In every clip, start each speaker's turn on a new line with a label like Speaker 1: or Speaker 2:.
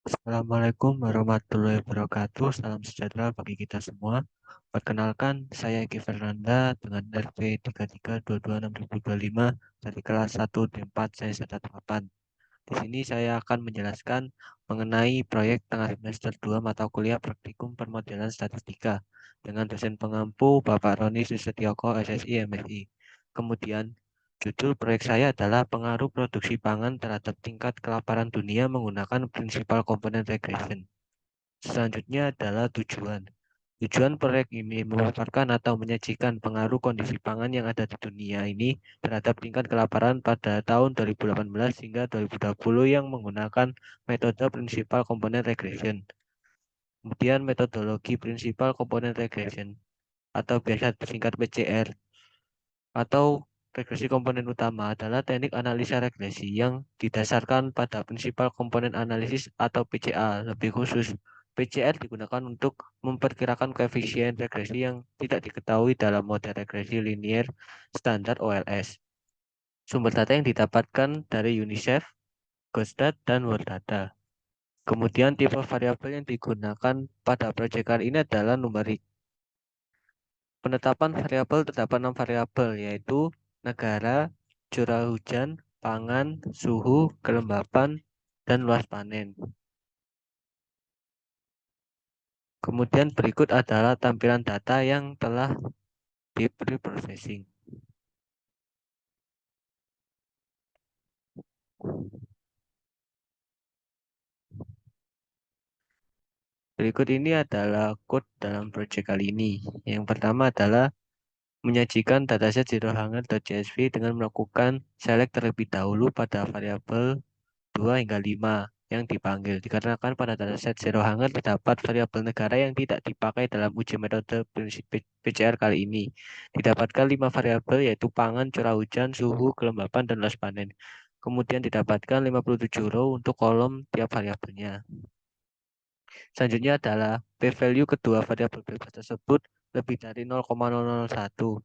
Speaker 1: Assalamualaikum warahmatullahi wabarakatuh. Salam sejahtera bagi kita semua. Perkenalkan, saya Eki Fernanda dengan RP 33226025 dari kelas 1 D4 saya catat 8. Di sini saya akan menjelaskan mengenai proyek tengah semester 2 mata kuliah praktikum permodelan statistika dengan dosen pengampu Bapak Roni Susetyoko SSI MSI. Kemudian judul proyek saya adalah pengaruh produksi pangan terhadap tingkat kelaparan dunia menggunakan prinsipal komponen regression. Selanjutnya adalah tujuan. Tujuan proyek ini memaparkan atau menyajikan pengaruh kondisi pangan yang ada di dunia ini terhadap tingkat kelaparan pada tahun 2018 hingga 2020 yang menggunakan metode prinsipal komponen regression. Kemudian metodologi prinsipal komponen regression atau biasa disingkat PCR atau regresi komponen utama adalah teknik analisa regresi yang didasarkan pada prinsipal komponen analisis atau PCA. Lebih khusus, PCR digunakan untuk memperkirakan koefisien regresi yang tidak diketahui dalam model regresi linier standar OLS. Sumber data yang didapatkan dari UNICEF, GOSDAT, dan World Data. Kemudian tipe variabel yang digunakan pada proyek kali ini adalah numerik. Penetapan variabel terdapat 6 variabel yaitu negara, curah hujan, pangan, suhu, kelembapan, dan luas panen. Kemudian berikut adalah tampilan data yang telah di pre-processing. Berikut ini adalah code dalam proyek kali ini. Yang pertama adalah menyajikan dataset zerohanger.csv dengan melakukan select terlebih dahulu pada variabel 2 hingga 5 yang dipanggil. Dikarenakan pada dataset Zero Hunger terdapat variabel negara yang tidak dipakai dalam uji metode prinsip PCR kali ini. Didapatkan 5 variabel yaitu pangan, curah hujan, suhu, kelembapan, dan luas panen. Kemudian didapatkan 57 row untuk kolom tiap variabelnya. Selanjutnya adalah p-value kedua variabel bebas tersebut lebih dari 0,001.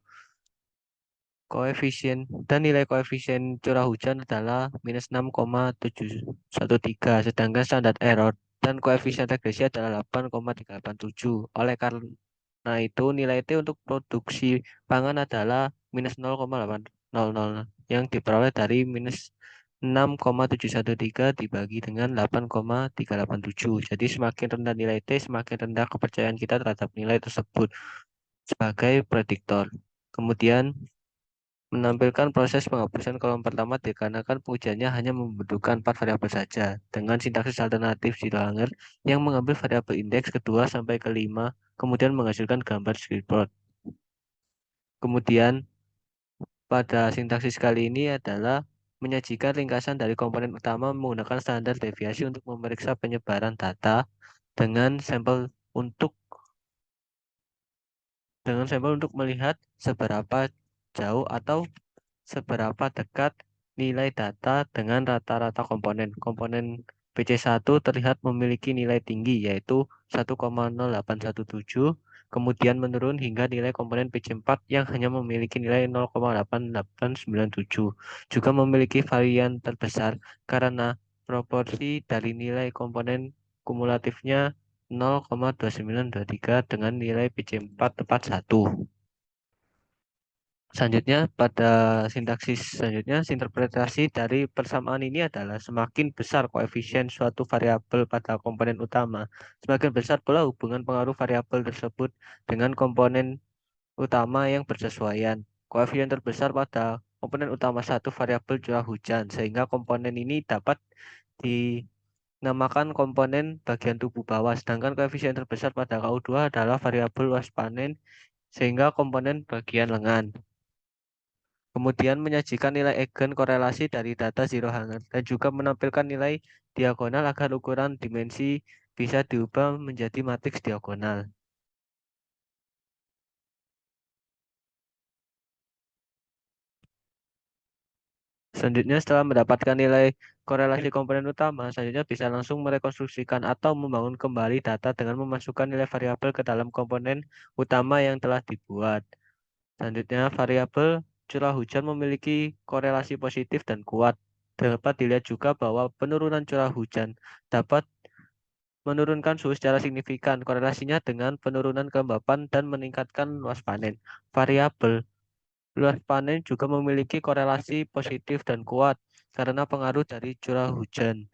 Speaker 1: Koefisien dan nilai koefisien curah hujan adalah minus 6,713, sedangkan standar error dan koefisien regresi adalah 8,387. Oleh karena itu, nilai T untuk produksi pangan adalah minus 0,800 yang diperoleh dari minus 6,713 dibagi dengan 8,387. Jadi semakin rendah nilai T, semakin rendah kepercayaan kita terhadap nilai tersebut sebagai prediktor. Kemudian menampilkan proses penghapusan kolom pertama dikarenakan pengujiannya hanya membutuhkan 4 variabel saja dengan sintaksis alternatif Zero-Hanger yang mengambil variabel indeks kedua sampai kelima kemudian menghasilkan gambar scriptplot. Kemudian pada sintaksis kali ini adalah menyajikan ringkasan dari komponen utama menggunakan standar deviasi untuk memeriksa penyebaran data dengan sampel untuk melihat seberapa jauh atau seberapa dekat nilai data dengan rata-rata komponen. Komponen PC1 terlihat memiliki nilai tinggi yaitu 1,0817, kemudian menurun hingga nilai komponen PC4 yang hanya memiliki nilai 0,8897. Juga memiliki varian terbesar karena proporsi dari nilai komponen kumulatifnya 0,2923 dengan nilai PC4 tepat 1. Selanjutnya, pada sintaksis selanjutnya, interpretasi dari persamaan ini adalah semakin besar koefisien suatu variabel pada komponen utama, semakin besar pula hubungan pengaruh variabel tersebut dengan komponen utama yang bersesuaian. Koefisien terbesar pada komponen utama satu variabel curah hujan, sehingga komponen ini dapat dinamakan komponen bagian tubuh bawah, sedangkan koefisien terbesar pada KU2 adalah variabel luas panen, sehingga komponen bagian lengan. Kemudian menyajikan nilai eigen korelasi dari data Zero Hunger dan juga menampilkan nilai diagonal agar ukuran dimensi bisa diubah menjadi matriks diagonal. Selanjutnya setelah mendapatkan nilai korelasi komponen utama, selanjutnya bisa langsung merekonstruksikan atau membangun kembali data dengan memasukkan nilai variabel ke dalam komponen utama yang telah dibuat. Selanjutnya, variabel curah hujan memiliki korelasi positif dan kuat. Dapat dilihat juga bahwa penurunan curah hujan dapat menurunkan suhu secara signifikan. Korelasinya dengan penurunan kelembapan dan meningkatkan luas panen. Variabel luas panen juga memiliki korelasi positif dan kuat karena pengaruh dari curah hujan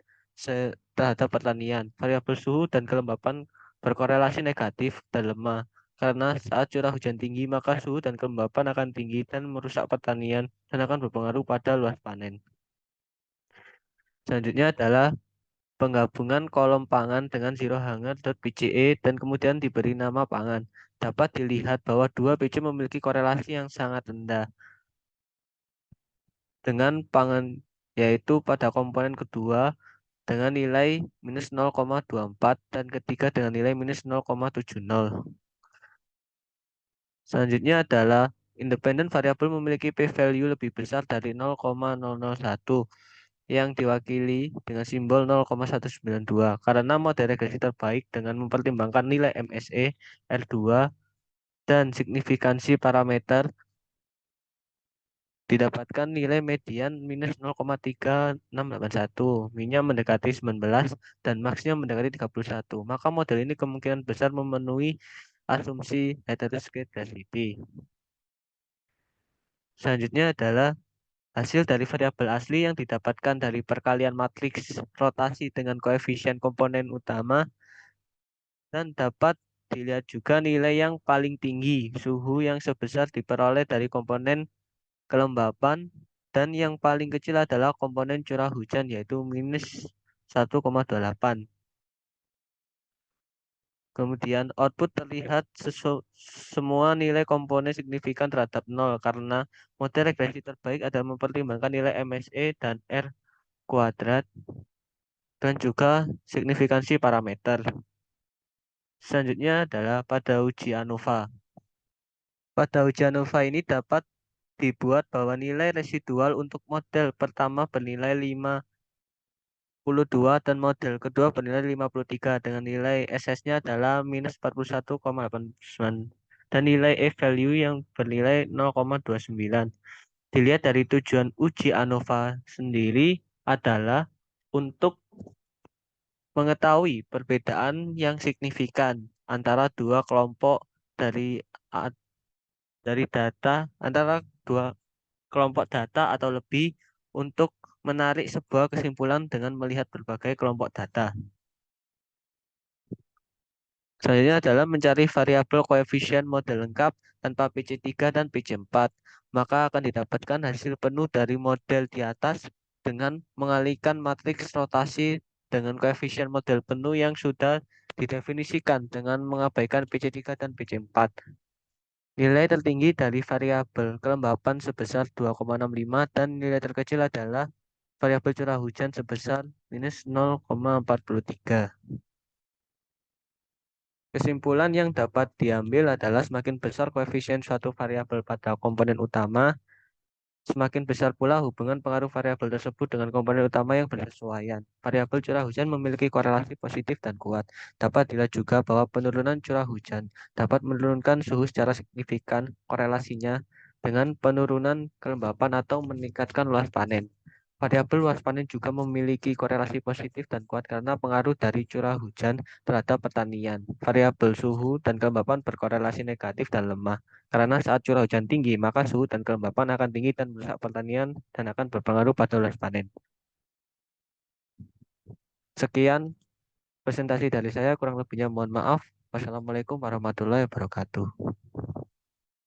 Speaker 1: terhadap pertanian. Variabel suhu dan kelembapan berkorelasi negatif dan lemah. Karena saat curah hujan tinggi, maka suhu dan kelembapan akan tinggi dan merusak pertanian dan akan berpengaruh pada luas panen. Selanjutnya adalah penggabungan kolom pangan dengan zero hunger.pce dan kemudian diberi nama pangan. Dapat dilihat bahwa dua PC memiliki korelasi yang sangat rendah dengan pangan, yaitu pada komponen kedua dengan nilai minus 0,24 dan ketiga dengan nilai minus 0,70. Selanjutnya adalah independen variabel memiliki p-value lebih besar dari 0,001 yang diwakili dengan simbol 0,192 karena model regresi terbaik dengan mempertimbangkan nilai MSE, R2, dan signifikansi parameter didapatkan nilai median minus 0,3681, minnya mendekati 19, dan maksnya mendekati 31. Maka model ini kemungkinan besar memenuhi asumsi heteroscedasticity. Selanjutnya adalah hasil dari variabel asli yang didapatkan dari perkalian matriks rotasi dengan koefisien komponen utama dan dapat dilihat juga nilai yang paling tinggi, suhu yang sebesar diperoleh dari komponen kelembapan dan yang paling kecil adalah komponen curah hujan yaitu minus 1,28. Kemudian output terlihat semua nilai komponen signifikan terhadap 0 karena model regresi terbaik adalah mempertimbangkan nilai MSE dan R kuadrat dan juga signifikansi parameter. Selanjutnya adalah pada uji ANOVA. Pada uji ANOVA ini dapat dibuat bahwa nilai residual untuk model pertama bernilai 52 dan model kedua bernilai 53 dengan nilai SS-nya adalah minus 41,89 dan nilai E-value yang bernilai 0,29. Dilihat dari tujuan uji ANOVA sendiri adalah untuk mengetahui perbedaan yang signifikan antara dua kelompok dari dari data antara dua kelompok data atau lebih untuk menarik sebuah kesimpulan dengan melihat berbagai kelompok data. Selanjutnya adalah mencari variabel koefisien model lengkap tanpa PC3 dan PC4. Maka akan didapatkan hasil penuh dari model di atas dengan mengalihkan matriks rotasi dengan koefisien model penuh yang sudah didefinisikan dengan mengabaikan PC3 dan PC4. Nilai tertinggi dari variabel kelembapan sebesar 2,65 dan nilai terkecil adalah variabel curah hujan sebesar minus 0,43. Kesimpulan yang dapat diambil adalah semakin besar koefisien suatu variabel pada komponen utama, semakin besar pula hubungan pengaruh variabel tersebut dengan komponen utama yang bersesuaian. Variabel curah hujan memiliki korelasi positif dan kuat. Dapat dilihat juga bahwa penurunan curah hujan dapat menurunkan suhu secara signifikan korelasinya dengan penurunan kelembapan atau meningkatkan luas panen. Variabel luas panen juga memiliki korelasi positif dan kuat karena pengaruh dari curah hujan terhadap pertanian. Variabel suhu dan kelembapan berkorelasi negatif dan lemah. Karena saat curah hujan tinggi, maka suhu dan kelembapan akan tinggi dan merusak pertanian dan akan berpengaruh pada luas panen. Sekian presentasi dari saya, kurang lebihnya mohon maaf. Wassalamualaikum warahmatullahi wabarakatuh.